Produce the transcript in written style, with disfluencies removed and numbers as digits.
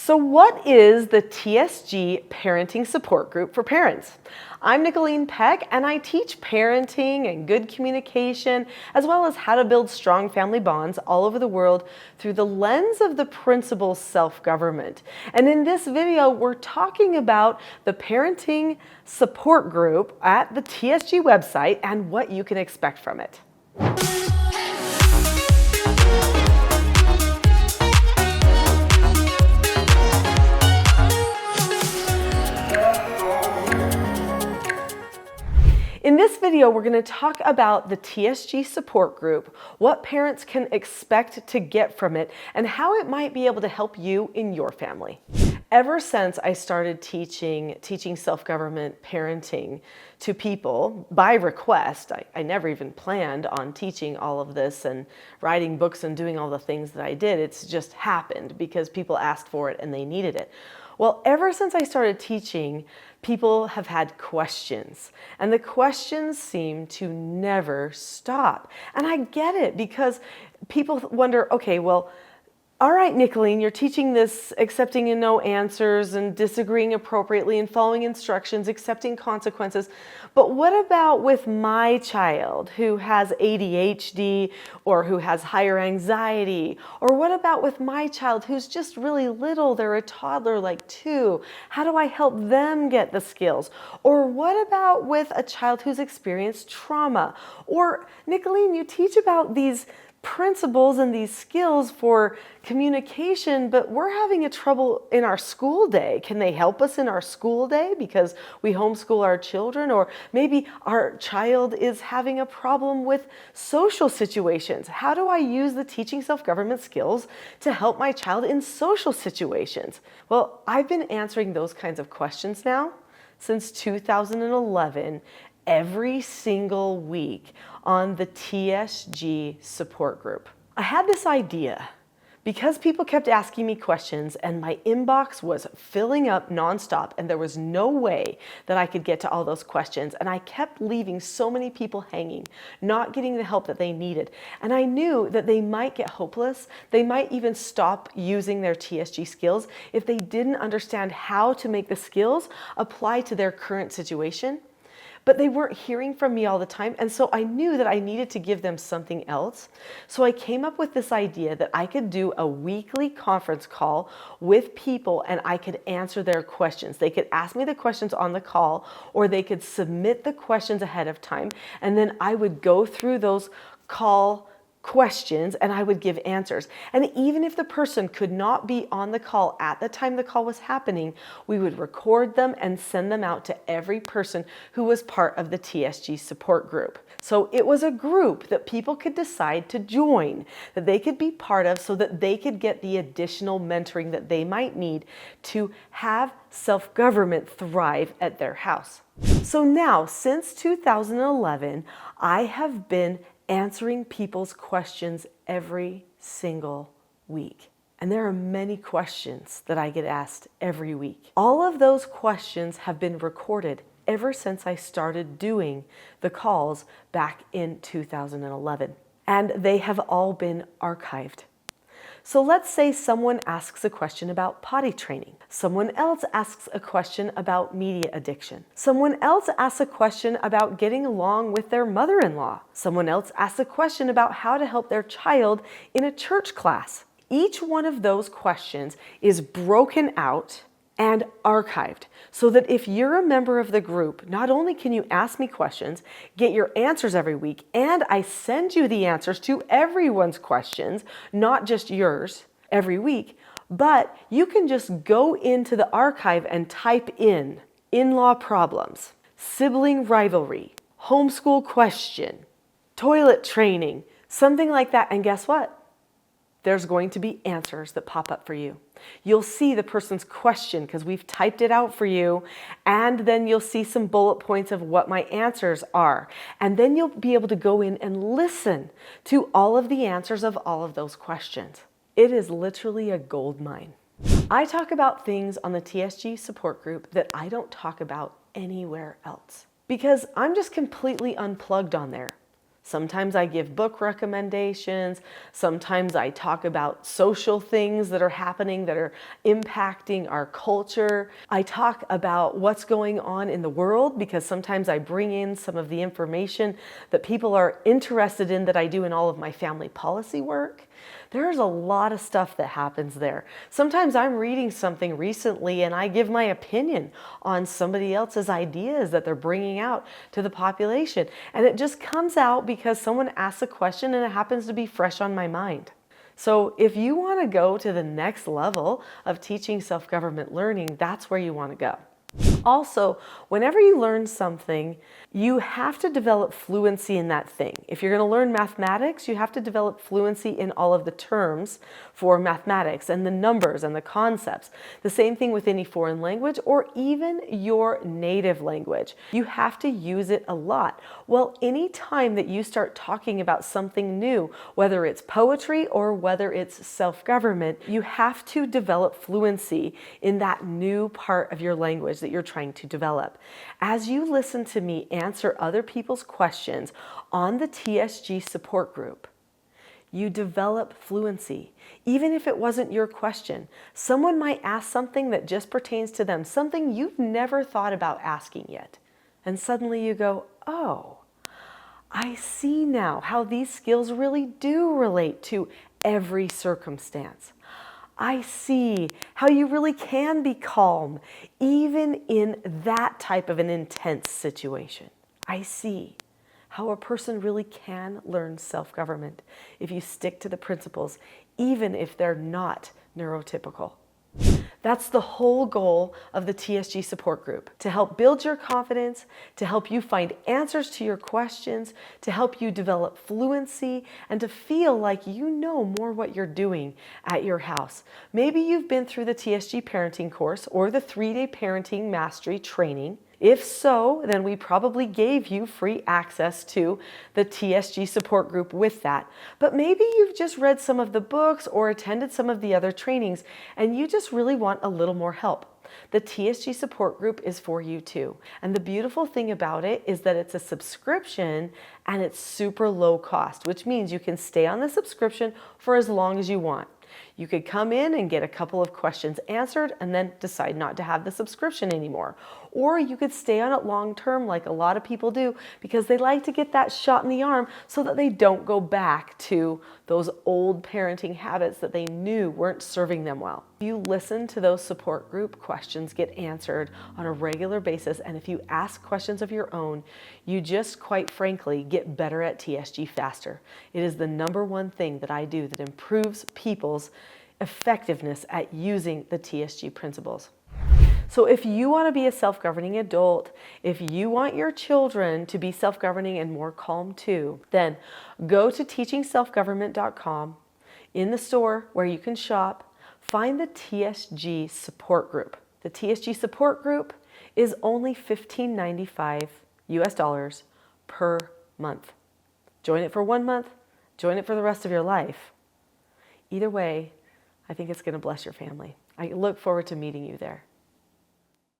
So what is the TSG Parenting Support Group for parents? I'm Nicholeen Peck, and I teach parenting and good communication, as well as how to build strong family bonds all over the world through the lens of the principle self-government. And in this video, we're talking about the Parenting Support Group at the TSG website and what you can expect from it. In this video, we're going to talk about the TSG support group, what parents can expect to get from it, and how it might be able to help you in your family. Ever since I started teaching self-government parenting to people by request, I never even planned on teaching all of this and writing books and doing all the things that I did. It's just happened because people asked for it and they needed it. Well, ever since I started teaching, people have had questions, and the questions seem to never stop. And I get it, because people wonder, okay, well, all right, Nicholeen, you're teaching this accepting and no answers and disagreeing appropriately and following instructions, accepting consequences. But what about with my child who has ADHD or who has higher anxiety? Or what about with my child who's just really little, they're a toddler like 2? How do I help them get the skills? Or what about with a child who's experienced trauma? Or Nicholeen, you teach about these principles and these skills for communication, but we're having a trouble in our school day. Can they help us in our school day because we homeschool our children? Or maybe our child is having a problem with social situations. How do I use the teaching self-government skills to help my child in social situations? Well, I've been answering those kinds of questions now since 2011, every single week on the TSG support group. I had this idea because people kept asking me questions and my inbox was filling up nonstop and there was no way that I could get to all those questions, and I kept leaving so many people hanging, not getting the help that they needed. And I knew that they might get hopeless. They might even stop using their TSG skills if they didn't understand how to make the skills apply to their current situation. But they weren't hearing from me all the time, and so I knew that I needed to give them something else. So I came up with this idea that I could do a weekly conference call with people and I could answer their questions. They could ask me the questions on the call, or they could submit the questions ahead of time, and then I would go through those call questions and I would give answers. And even if the person could not be on the call at the time the call was happening, we would record them and send them out to every person who was part of the TSG support group. So it was a group that people could decide to join, that they could be part of, so that they could get the additional mentoring that they might need to have self-government thrive at their house. So now, since 2011, I have been answering people's questions every single week. And there are many questions that I get asked every week. All of those questions have been recorded ever since I started doing the calls back in 2011. And they have all been archived. So let's say someone asks a question about potty training. Someone else asks a question about media addiction. Someone else asks a question about getting along with their mother-in-law. Someone else asks a question about how to help their child in a church class. Each one of those questions is broken out and archived, so that if you're a member of the group, not only can you ask me questions, get your answers every week, and I send you the answers to everyone's questions, not just yours, every week, but you can just go into the archive and type in-law problems, sibling rivalry, homeschool question, toilet training, something like that, and guess what? There's going to be answers that pop up for you. You'll see the person's question because we've typed it out for you, and then you'll see some bullet points of what my answers are. And then you'll be able to go in and listen to all of the answers of all of those questions. It is literally a gold mine. I talk about things on the TSG support group that I don't talk about anywhere else because I'm just completely unplugged on there. Sometimes I give book recommendations. Sometimes I talk about social things that are happening that are impacting our culture. I talk about what's going on in the world because sometimes I bring in some of the information that people are interested in that I do in all of my family policy work. There's a lot of stuff that happens there. Sometimes I'm reading something recently and I give my opinion on somebody else's ideas that they're bringing out to the population. And it just comes out because someone asks a question and it happens to be fresh on my mind. So if you want to go to the next level of teaching self-government learning, that's where you want to go. Also, whenever you learn something, you have to develop fluency in that thing. If you're going to learn mathematics, you have to develop fluency in all of the terms for mathematics and the numbers and the concepts. The same thing with any foreign language or even your native language. You have to use it a lot. Well, any time that you start talking about something new, whether it's poetry or whether it's self-government, you have to develop fluency in that new part of your language that you're trying to develop. As you listen to me answer other people's questions on the TSG support group, you develop fluency. Even if it wasn't your question, someone might ask something that just pertains to them, something you've never thought about asking yet. And suddenly you go, oh, I see now how these skills really do relate to every circumstance. I see how you really can be calm, even in that type of an intense situation. I see how a person really can learn self-government if you stick to the principles, even if they're not neurotypical. That's the whole goal of the TSG support group, to help build your confidence, to help you find answers to your questions, to help you develop fluency, and to feel like you know more what you're doing at your house. Maybe you've been through the TSG parenting course or the 3-day parenting mastery training. If so, then we probably gave you free access to the TSG support group with that. But maybe you've just read some of the books or attended some of the other trainings and you just really want a little more help. The TSG support group is for you too. And the beautiful thing about it is that it's a subscription and it's super low cost, which means you can stay on the subscription for as long as you want. You could come in and get a couple of questions answered and then decide not to have the subscription anymore. Or you could stay on it long term like a lot of people do because they like to get that shot in the arm so that they don't go back to those old parenting habits that they knew weren't serving them well. If you listen to those support group, questions get answered on a regular basis, and if you ask questions of your own, you just quite frankly get better at TSG faster. It is the #1 thing that I do that improves people's effectiveness at using the TSG principles. So if you want to be a self-governing adult, if you want your children to be self-governing and more calm too, then go to teachingselfgovernment.com. In the store where you can shop, find the TSG support group. The TSG support group is only $15.95 US per month. Join it for 1 month, join it for the rest of your life. Either way, I think it's going to bless your family. I look forward to meeting you there.